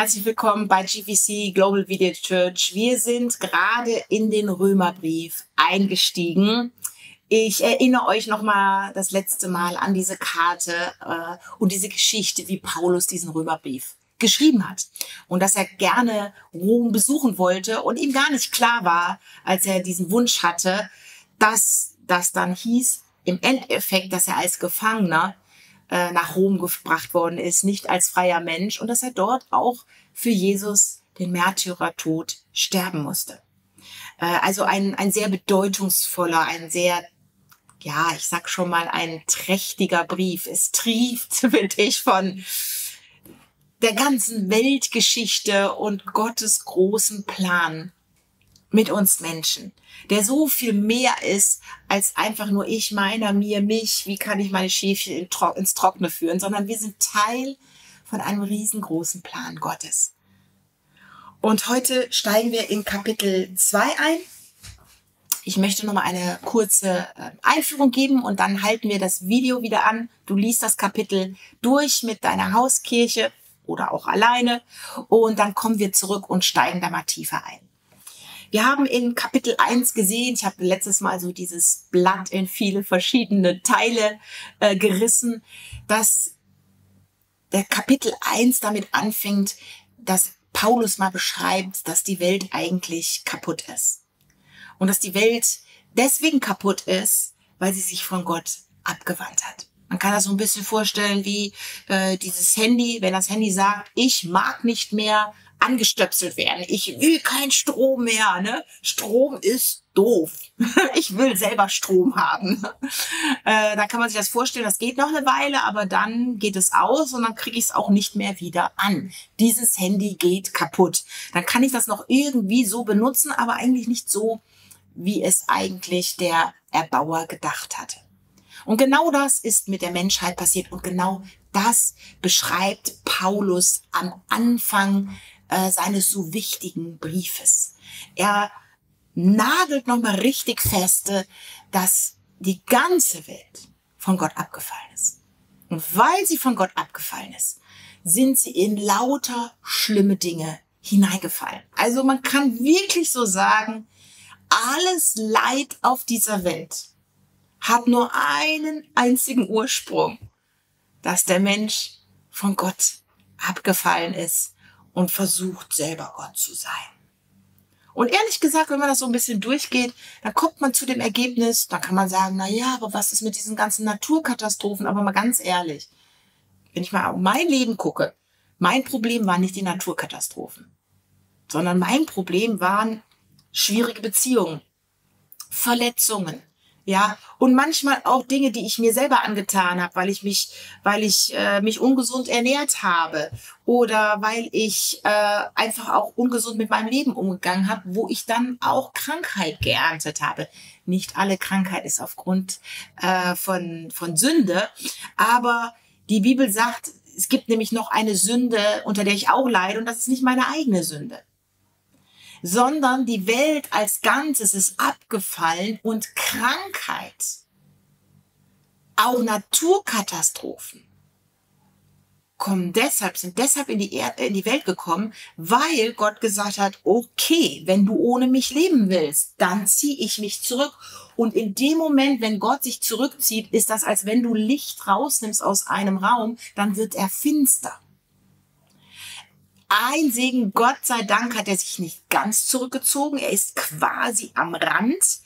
Herzlich willkommen bei GVC Global Video Church. Wir sind gerade in den Römerbrief eingestiegen. Ich erinnere euch nochmal das letzte Mal an diese Karte und diese Geschichte, wie Paulus diesen Römerbrief geschrieben hat. Und dass er gerne Rom besuchen wollte und ihm gar nicht klar war, als er diesen Wunsch hatte, dass das dann hieß, im Endeffekt, dass er als Gefangener nach Rom gebracht worden ist, nicht als freier Mensch, und dass er dort auch für Jesus den Märtyrertod sterben musste. Also ein sehr bedeutungsvoller, ein sehr, ja, ich sag schon mal, ein trächtiger Brief. Es trieft, finde ich, von der ganzen Weltgeschichte und Gottes großen Plan mit uns Menschen, der so viel mehr ist als einfach nur ich, meiner, mir, mich, wie kann ich meine Schäfchen ins Trockene führen, sondern wir sind Teil von einem riesengroßen Plan Gottes. Und heute steigen wir in Kapitel 2 ein. Ich möchte nochmal eine kurze Einführung geben und dann halten wir das Video wieder an. Du liest das Kapitel durch mit deiner Hauskirche oder auch alleine und dann kommen wir zurück und steigen da mal tiefer ein. Wir haben in Kapitel 1 gesehen, ich habe letztes Mal so dieses Blatt in viele verschiedene Teile gerissen, dass der Kapitel 1 damit anfängt, dass Paulus mal beschreibt, dass die Welt eigentlich kaputt ist. Und dass die Welt deswegen kaputt ist, weil sie sich von Gott abgewandt hat. Man kann das so ein bisschen vorstellen wie dieses Handy, wenn das Handy sagt, ich mag nicht mehr angestöpselt werden. Ich will keinen Strom mehr. Ne? Strom ist doof. Ich will selber Strom haben. Da kann man sich das vorstellen, das geht noch eine Weile, aber dann geht es aus und dann kriege ich es auch nicht mehr wieder an. Dieses Handy geht kaputt. Dann kann ich das noch irgendwie so benutzen, aber eigentlich nicht so, wie es eigentlich der Erbauer gedacht hatte. Und genau das ist mit der Menschheit passiert und genau das beschreibt Paulus am Anfang seines so wichtigen Briefes. Er nagelt nochmal richtig fest, dass die ganze Welt von Gott abgefallen ist. Und weil sie von Gott abgefallen ist, sind sie in lauter schlimme Dinge hineingefallen. Also man kann wirklich so sagen, alles Leid auf dieser Welt hat nur einen einzigen Ursprung, dass der Mensch von Gott abgefallen ist und versucht, selber Gott zu sein. Und ehrlich gesagt, wenn man das so ein bisschen durchgeht, dann kommt man zu dem Ergebnis, da kann man sagen, na ja, aber was ist mit diesen ganzen Naturkatastrophen? Aber mal ganz ehrlich, wenn ich mal auf mein Leben gucke, mein Problem waren nicht die Naturkatastrophen, sondern mein Problem waren schwierige Beziehungen, Verletzungen, ja, und manchmal auch Dinge, die ich mir selber angetan habe, weil ich mich ungesund ernährt habe oder weil ich einfach auch ungesund mit meinem Leben umgegangen habe, wo ich dann auch Krankheit geerntet habe. Nicht alle Krankheit ist aufgrund von Sünde, aber die Bibel sagt, es gibt nämlich noch eine Sünde, unter der ich auch leide, und das ist nicht meine eigene Sünde, sondern die Welt als Ganzes ist abgefallen und Krankheit, auch Naturkatastrophen, sind deshalb in die Welt gekommen, weil Gott gesagt hat, okay, wenn du ohne mich leben willst, dann ziehe ich mich zurück. Und in dem Moment, wenn Gott sich zurückzieht, ist das, als wenn du Licht rausnimmst aus einem Raum, dann wird er finster. Ein Segen, Gott sei Dank, hat er sich nicht ganz zurückgezogen. Er ist quasi am Rand.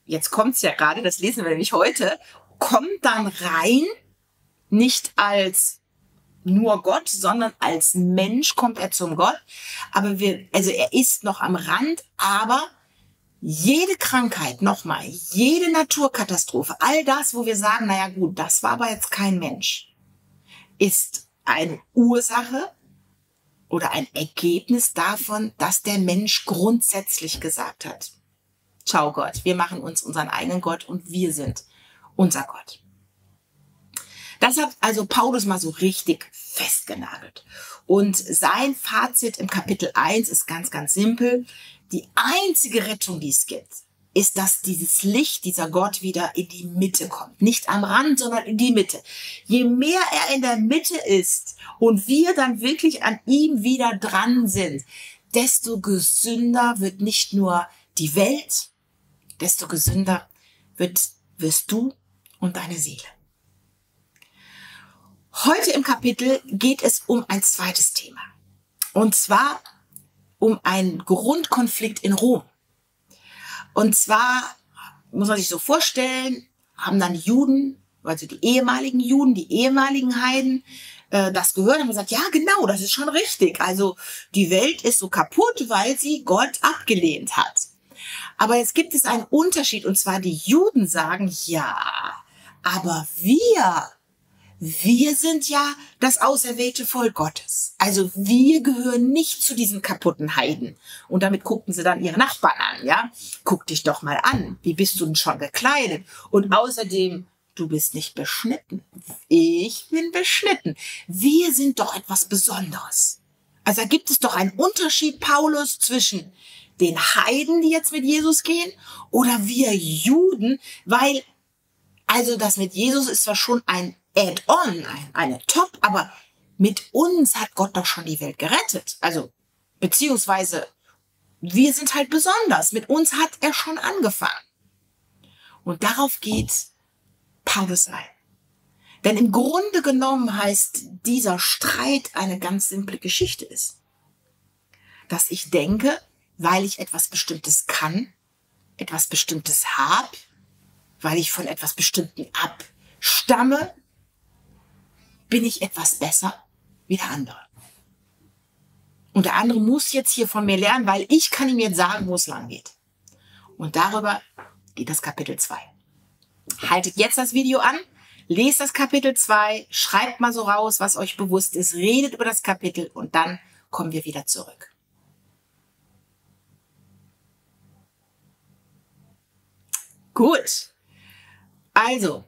Jetzt kommt's ja gerade, das lesen wir nämlich heute. Kommt dann rein, nicht als nur Gott, sondern als Mensch kommt er zum Gott. Aber er ist noch am Rand, aber jede Krankheit, nochmal, jede Naturkatastrophe, all das, wo wir sagen, naja gut, das war aber jetzt kein Mensch, ist eine Ursache oder ein Ergebnis davon, dass der Mensch grundsätzlich gesagt hat, ciao Gott, wir machen uns unseren eigenen Gott und wir sind unser Gott. Das hat also Paulus mal so richtig festgenagelt. Und sein Fazit im Kapitel 1 ist ganz, ganz simpel. Die einzige Rettung, die es gibt, ist, dass dieses Licht, dieser Gott wieder in die Mitte kommt. Nicht am Rand, sondern in die Mitte. Je mehr er in der Mitte ist und wir dann wirklich an ihm wieder dran sind, desto gesünder wird nicht nur die Welt, desto gesünder wirst du und deine Seele. Heute im Kapitel geht es um ein zweites Thema. Und zwar um einen Grundkonflikt in Rom. Und zwar muss man sich so vorstellen, haben dann die Juden, also die ehemaligen Juden, die ehemaligen Heiden, das gehört und haben gesagt, ja genau, das ist schon richtig. Also die Welt ist so kaputt, weil sie Gott abgelehnt hat. Aber jetzt gibt es einen Unterschied, und zwar die Juden sagen, ja, aber wir sind ja das auserwählte Volk Gottes. Also wir gehören nicht zu diesen kaputten Heiden. Und damit guckten sie dann ihre Nachbarn an, ja. Guck dich doch mal an. Wie bist du denn schon gekleidet? Und außerdem, du bist nicht beschnitten. Ich bin beschnitten. Wir sind doch etwas Besonderes. Also da gibt es doch einen Unterschied, Paulus, zwischen den Heiden, die jetzt mit Jesus gehen, oder wir Juden, weil, also das mit Jesus ist zwar schon ein Add-on, eine Top, aber mit uns hat Gott doch schon die Welt gerettet. Also, beziehungsweise, wir sind halt besonders. Mit uns hat er schon angefangen. Und darauf geht Paulus ein. Denn im Grunde genommen heißt dieser Streit eine ganz simple Geschichte ist. Dass ich denke, weil ich etwas Bestimmtes kann, etwas Bestimmtes habe, weil ich von etwas Bestimmten abstamme, bin ich etwas besser wie der andere. Und der andere muss jetzt hier von mir lernen, weil ich kann ihm jetzt sagen, wo es lang geht. Und darüber geht das Kapitel 2. Haltet jetzt das Video an, lest das Kapitel 2, schreibt mal so raus, was euch bewusst ist, redet über das Kapitel und dann kommen wir wieder zurück. Gut, also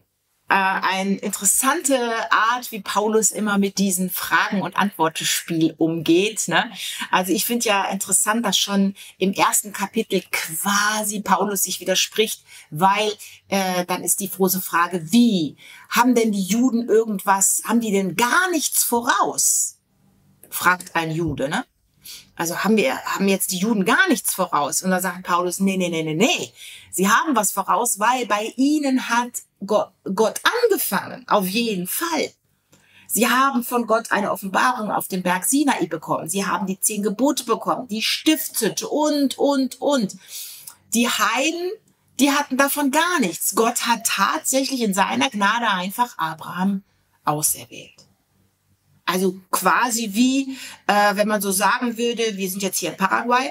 eine interessante Art, wie Paulus immer mit diesen Fragen- und Antwortspiel umgeht. Ne? Also ich finde ja interessant, dass schon im ersten Kapitel quasi Paulus sich widerspricht, weil dann ist die große Frage, wie? Haben denn die Juden irgendwas, haben die denn gar nichts voraus? Fragt ein Jude, ne? Also haben jetzt die Juden gar nichts voraus. Und da sagt Paulus, nee. Sie haben was voraus, weil bei ihnen hat Gott angefangen. Auf jeden Fall. Sie haben von Gott eine Offenbarung auf dem Berg Sinai bekommen. Sie haben die 10 Gebote bekommen, die Stiftshütte und. Die Heiden, die hatten davon gar nichts. Gott hat tatsächlich in seiner Gnade einfach Abraham auserwählt. Also quasi wie, wenn man so sagen würde, wir sind jetzt hier in Paraguay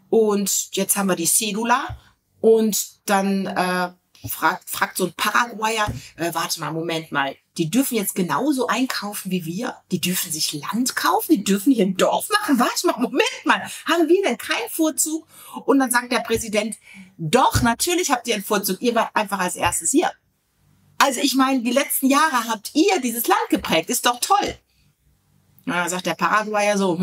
und jetzt haben wir die Cedula und dann fragt so ein Paraguayer, warte mal, Moment mal, die dürfen jetzt genauso einkaufen wie wir? Die dürfen sich Land kaufen? Die dürfen hier ein Dorf machen? Warte mal, Moment mal, haben wir denn keinen Vorzug? Und dann sagt der Präsident, doch, natürlich habt ihr einen Vorzug, ihr wart einfach als erstes hier. Also ich meine, die letzten Jahre habt ihr dieses Land geprägt, ist doch toll. Und dann sagt der Paraguayer so,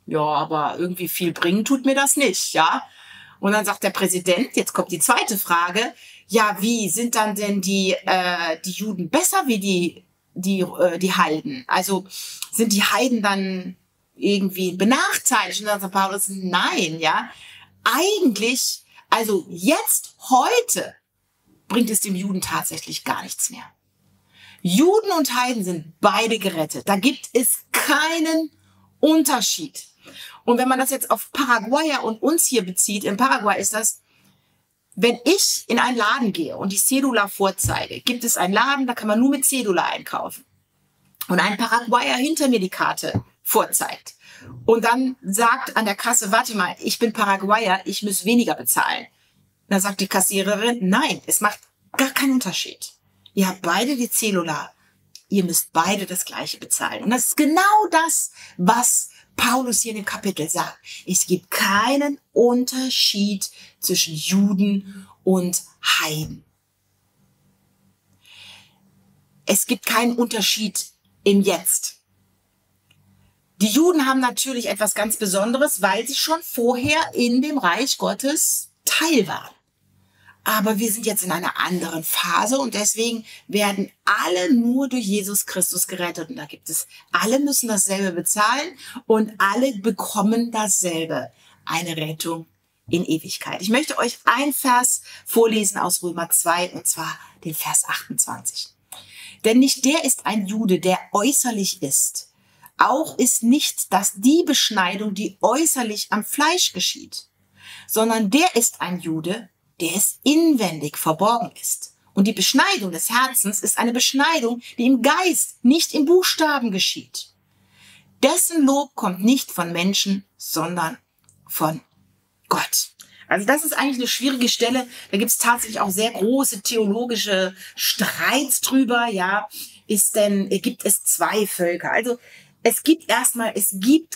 ja, aber irgendwie viel bringen tut mir das nicht, ja. Und dann sagt der Präsident, jetzt kommt die zweite Frage, ja, wie sind dann denn die Juden besser wie die Heiden? Also sind die Heiden dann irgendwie benachteiligt? Und dann sagt Paulus, nein, ja. Eigentlich, also jetzt, heute, bringt es dem Juden tatsächlich gar nichts mehr. Juden und Heiden sind beide gerettet. Da gibt es keinen Unterschied. Und wenn man das jetzt auf Paraguayer und uns hier bezieht, in Paraguay ist das, wenn ich in einen Laden gehe und die Cedula vorzeige, gibt es einen Laden, da kann man nur mit Cedula einkaufen. Und ein Paraguayer hinter mir die Karte vorzeigt. Und dann sagt an der Kasse, warte mal, ich bin Paraguayer, ich muss weniger bezahlen. Dann sagt die Kassiererin, nein, es macht gar keinen Unterschied. Ihr habt beide die Cedula. Ihr müsst beide das Gleiche bezahlen. Und das ist genau das, was Paulus hier in dem Kapitel sagt. Es gibt keinen Unterschied zwischen Juden und Heiden. Es gibt keinen Unterschied im Jetzt. Die Juden haben natürlich etwas ganz Besonderes, weil sie schon vorher in dem Reich Gottes Teil waren. Aber wir sind jetzt in einer anderen Phase und deswegen werden alle nur durch Jesus Christus gerettet. Und da gibt es, alle müssen dasselbe bezahlen und alle bekommen dasselbe, eine Rettung in Ewigkeit. Ich möchte euch ein Vers vorlesen aus Römer 2 und zwar den Vers 28. Denn nicht der ist ein Jude, der äußerlich ist. Auch ist nicht das die Beschneidung, die äußerlich am Fleisch geschieht, sondern der ist ein Jude, der es inwendig verborgen ist. Und die Beschneidung des Herzens ist eine Beschneidung, die im Geist, nicht im Buchstaben geschieht. Dessen Lob kommt nicht von Menschen, sondern von Gott. Also das ist eigentlich eine schwierige Stelle. Da gibt es tatsächlich auch sehr große theologische Streits drüber. Ja, gibt es zwei Völker? Also es gibt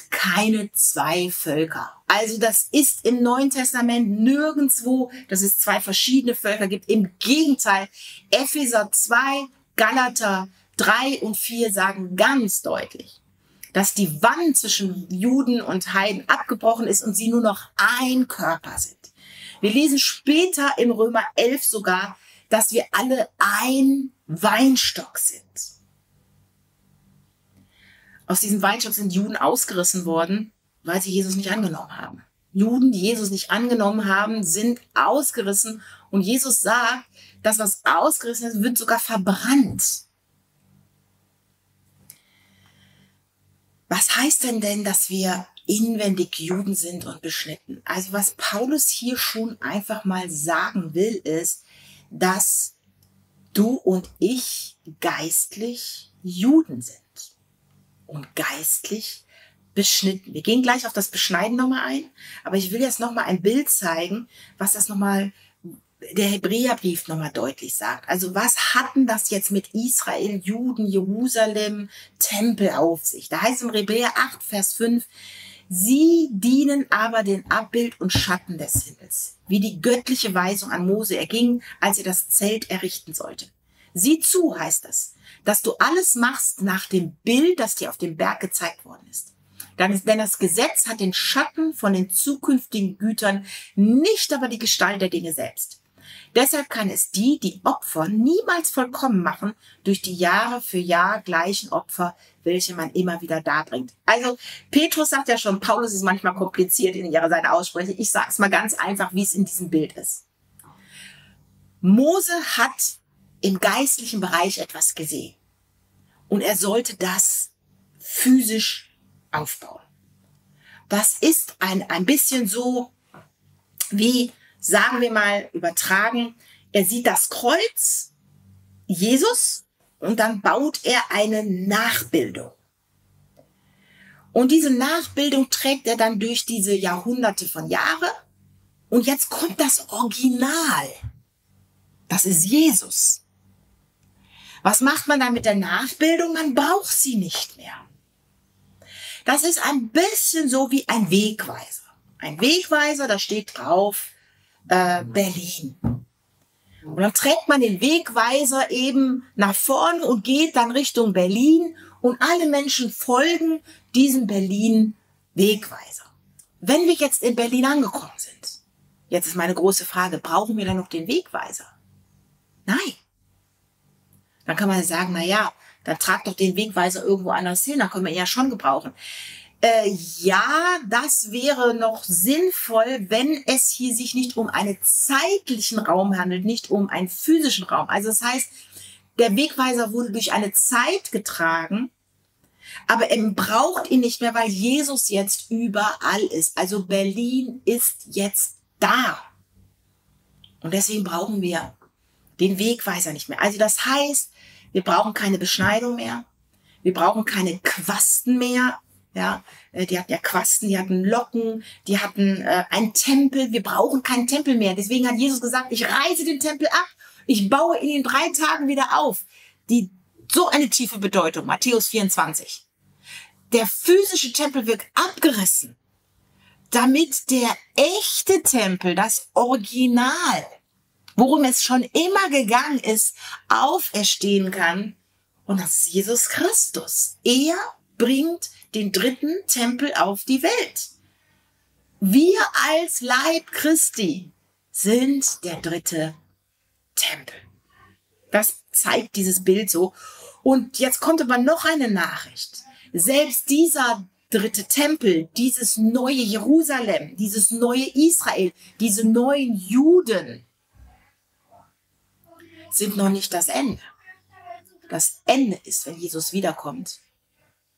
keine zwei Völker. Also das ist im Neuen Testament nirgendwo, dass es zwei verschiedene Völker gibt. Im Gegenteil, Epheser 2, Galater 3 und 4 sagen ganz deutlich, dass die Wand zwischen Juden und Heiden abgebrochen ist und sie nur noch ein Körper sind. Wir lesen später in Römer 11 sogar, dass wir alle ein Weinstock sind. Aus diesem Weinstock sind Juden ausgerissen worden, weil sie Jesus nicht angenommen haben. Juden, die Jesus nicht angenommen haben, sind ausgerissen. Und Jesus sagt, das, was ausgerissen ist, wird sogar verbrannt. Was heißt denn, dass wir inwendig Juden sind und beschnitten? Also was Paulus hier schon einfach mal sagen will, ist, dass du und ich geistlich Juden sind. Und geistlich beschnitten. Wir gehen gleich auf das Beschneiden nochmal ein, aber ich will jetzt nochmal ein Bild zeigen, was das nochmal, der Hebräerbrief nochmal deutlich sagt. Also was hatten das jetzt mit Israel, Juden, Jerusalem, Tempel auf sich? Da heißt es im Hebräer 8, Vers 5, sie dienen aber den Abbild und Schatten des Himmels, wie die göttliche Weisung an Mose erging, als er das Zelt errichten sollte. Sieh zu, heißt es, dass du alles machst nach dem Bild, das dir auf dem Berg gezeigt worden ist. Denn das Gesetz hat den Schatten von den zukünftigen Gütern, nicht aber die Gestalt der Dinge selbst. Deshalb kann es die Opfer niemals vollkommen machen durch die Jahre für Jahr gleichen Opfer, welche man immer wieder darbringt. Also Petrus sagt ja schon, Paulus ist manchmal kompliziert in seiner Aussprache. Ich sage es mal ganz einfach, wie es in diesem Bild ist. Mose hat im geistlichen Bereich etwas gesehen. Und er sollte das physisch aufbauen. Das ist ein bisschen so wie, sagen wir mal, übertragen, er sieht das Kreuz, Jesus, und dann baut er eine Nachbildung. Und diese Nachbildung trägt er dann durch diese Jahrhunderte von Jahren. Und jetzt kommt das Original. Das ist Jesus. Was macht man dann mit der Nachbildung? Man braucht sie nicht mehr. Das ist ein bisschen so wie ein Wegweiser. Ein Wegweiser, da steht drauf Berlin. Und dann trägt man den Wegweiser eben nach vorne und geht dann Richtung Berlin und alle Menschen folgen diesem Berlin-Wegweiser. Wenn wir jetzt in Berlin angekommen sind, jetzt ist meine große Frage, brauchen wir dann noch den Wegweiser? Nein. Dann kann man sagen, na ja, dann trag doch den Wegweiser irgendwo anders hin, dann können wir ihn ja schon gebrauchen. Ja, das wäre noch sinnvoll, wenn es hier sich nicht um einen zeitlichen Raum handelt, nicht um einen physischen Raum. Also das heißt, der Wegweiser wurde durch eine Zeit getragen, aber er braucht ihn nicht mehr, weil Jesus jetzt überall ist. Also Berlin ist jetzt da. Und deswegen brauchen wir den Wegweiser nicht mehr. Also das heißt, wir brauchen keine Beschneidung mehr. Wir brauchen keine Quasten mehr. Ja, die hatten ja Quasten, die hatten Locken, die hatten einen Tempel. Wir brauchen keinen Tempel mehr. Deswegen hat Jesus gesagt, ich reiße den Tempel ab. Ich baue ihn in 3 Tagen wieder auf. So eine tiefe Bedeutung. Matthäus 24. Der physische Tempel wird abgerissen, damit der echte Tempel, das Original, worum es schon immer gegangen ist, auferstehen kann. Und das ist Jesus Christus. Er bringt den 3. Tempel auf die Welt. Wir als Leib Christi sind der dritte Tempel. Das zeigt dieses Bild so. Und jetzt kommt aber noch eine Nachricht. Selbst dieser dritte Tempel, dieses neue Jerusalem, dieses neue Israel, diese neuen Juden sind noch nicht das Ende. Das Ende ist, wenn Jesus wiederkommt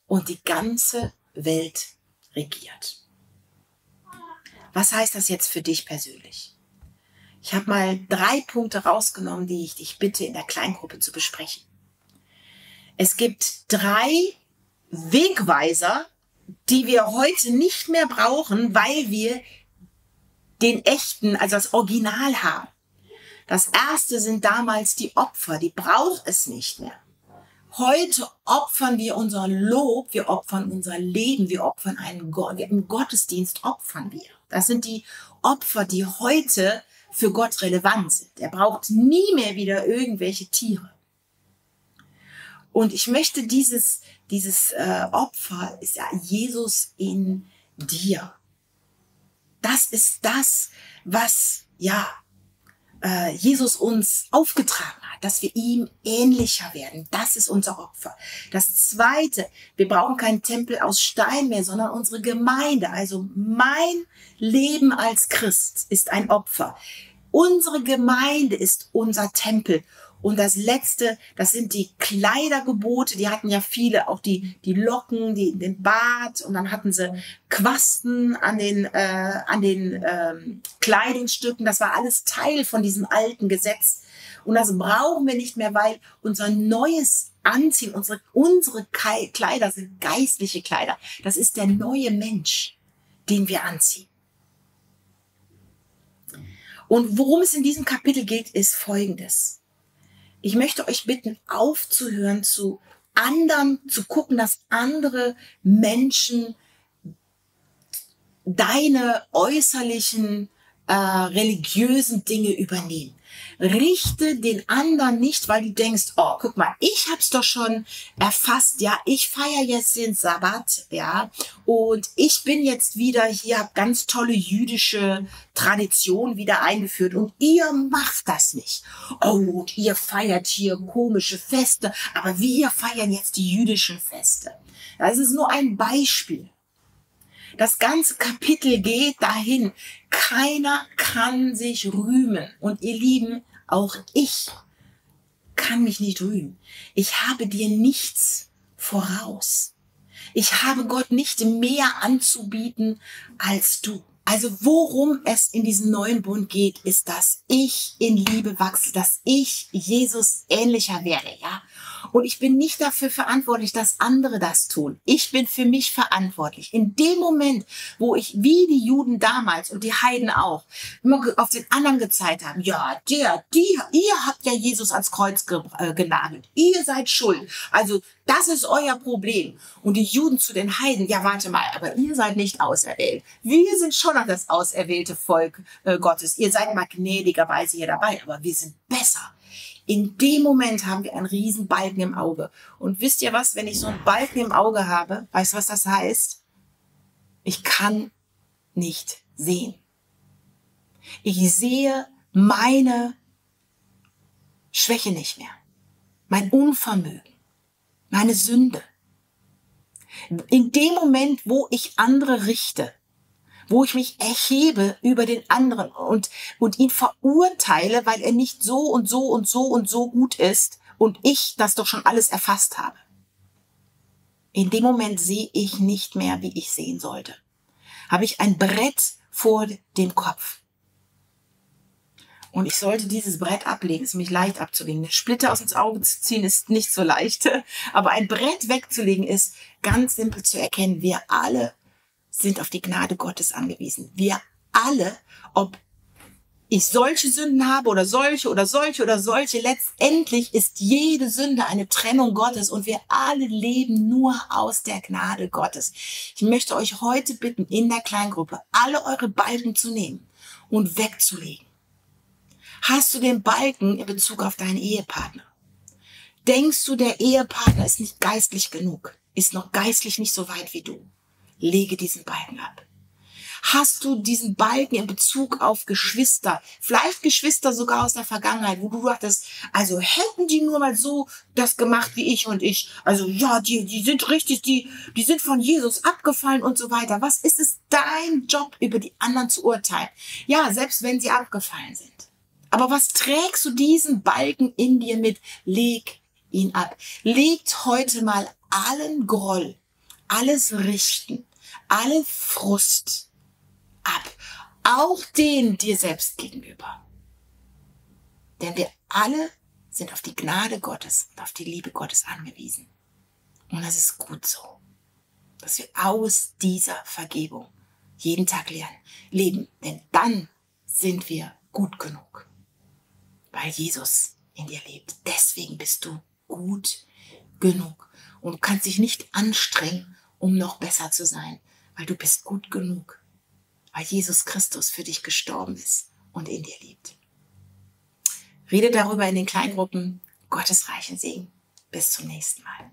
und die ganze Welt regiert. Was heißt das jetzt für dich persönlich? Ich habe mal 3 Punkte rausgenommen, die ich dich bitte in der Kleingruppe zu besprechen. Es gibt 3 Wegweiser, die wir heute nicht mehr brauchen, weil wir den echten, also das Original haben. Das erste sind damals die Opfer, die braucht es nicht mehr. Heute opfern wir unser Lob, wir opfern unser Leben, wir opfern einen Gott, im Gottesdienst opfern wir. Das sind die Opfer, die heute für Gott relevant sind. Er braucht nie mehr wieder irgendwelche Tiere. Und ich möchte dieses Opfer ist ja Jesus in dir. Das ist das, was Jesus uns aufgetragen hat, dass wir ihm ähnlicher werden. Das ist unser Opfer. Das Zweite, wir brauchen keinen Tempel aus Stein mehr, sondern unsere Gemeinde. Also mein Leben als Christ ist ein Opfer. Unsere Gemeinde ist unser Tempel. Und das Letzte, das sind die Kleidergebote. Die hatten ja viele, auch die Locken, den Bart. Und dann hatten sie Quasten an den Kleidungsstücken. Das war alles Teil von diesem alten Gesetz. Und das brauchen wir nicht mehr, weil unser neues Anziehen, unsere Kleider sind geistliche Kleider. Das ist der neue Mensch, den wir anziehen. Und worum es in diesem Kapitel geht, ist Folgendes. Ich möchte euch bitten, aufzuhören, zu gucken, dass andere Menschen deine äußerlichen religiösen Dinge übernehmen. Richte den anderen nicht, weil du denkst, oh, guck mal, ich hab's doch schon erfasst, ja, ich feiere jetzt den Sabbat, ja, und ich bin jetzt wieder hier, hab ganz tolle jüdische Tradition wieder eingeführt und ihr macht das nicht. Oh, und ihr feiert hier komische Feste, aber wir feiern jetzt die jüdischen Feste. Das ist nur ein Beispiel. Das ganze Kapitel geht dahin. Keiner kann sich rühmen. Und ihr Lieben, auch ich kann mich nicht rühmen. Ich habe dir nichts voraus. Ich habe Gott nicht mehr anzubieten als du. Also worum es in diesem neuen Bund geht, ist, dass ich in Liebe wachse, dass ich Jesus ähnlicher werde, ja. Und ich bin nicht dafür verantwortlich, dass andere das tun. Ich bin für mich verantwortlich. In dem Moment, wo ich, wie die Juden damals und die Heiden auch, immer auf den anderen gezeigt haben, ja, ihr habt ja Jesus ans Kreuz genagelt. Ihr seid schuld. Also, das ist euer Problem. Und die Juden zu den Heiden, ja, warte mal, aber ihr seid nicht auserwählt. Wir sind schon noch das auserwählte Volk Gottes. Ihr seid mal gnädigerweise hier dabei, aber wir sind besser. In dem Moment haben wir einen riesen Balken im Auge. Und wisst ihr was, wenn ich so einen Balken im Auge habe, weißt du, was das heißt? Ich kann nicht sehen. Ich sehe meine Schwäche nicht mehr. Mein Unvermögen. Meine Sünde. In dem Moment, wo ich andere richte, wo ich mich erhebe über den anderen und ihn verurteile, weil er nicht so und so und so und so gut ist und ich das doch schon alles erfasst habe. In dem Moment sehe ich nicht mehr, wie ich sehen sollte. Habe ich ein Brett vor dem Kopf. Und ich sollte dieses Brett ablegen, ist nämlich leicht abzulegen. Eine Splitter aus ins Auge zu ziehen ist nicht so leicht, aber ein Brett wegzulegen ist ganz simpel zu erkennen. Wir alle sind auf die Gnade Gottes angewiesen. Wir alle, ob ich solche Sünden habe oder solche oder solche oder solche, letztendlich ist jede Sünde eine Trennung Gottes und wir alle leben nur aus der Gnade Gottes. Ich möchte euch heute bitten, in der Kleingruppe alle eure Balken zu nehmen und wegzulegen. Hast du den Balken in Bezug auf deinen Ehepartner? Denkst du, der Ehepartner ist nicht geistlich genug, ist noch geistlich nicht so weit wie du? Lege diesen Balken ab. Hast du diesen Balken in Bezug auf Geschwister, vielleicht Geschwister sogar aus der Vergangenheit, wo du dachtest, also hätten die nur mal so das gemacht wie ich und ich, also ja, die sind richtig, die sind von Jesus abgefallen und so weiter. Was ist es dein Job, über die anderen zu urteilen? Ja, selbst wenn sie abgefallen sind. Aber was trägst du diesen Balken in dir mit? Leg ihn ab. Legt heute mal allen Groll, alles Richten, allen Frust ab. Auch den dir selbst gegenüber. Denn wir alle sind auf die Gnade Gottes und auf die Liebe Gottes angewiesen. Und das ist gut so, dass wir aus dieser Vergebung jeden Tag leben. Denn dann sind wir gut genug, weil Jesus in dir lebt. Deswegen bist du gut genug. Und du kannst dich nicht anstrengen, um noch besser zu sein, weil du bist gut genug, weil Jesus Christus für dich gestorben ist und in dir lebt. Rede darüber in den Kleingruppen. Gottes reichen Segen. Bis zum nächsten Mal.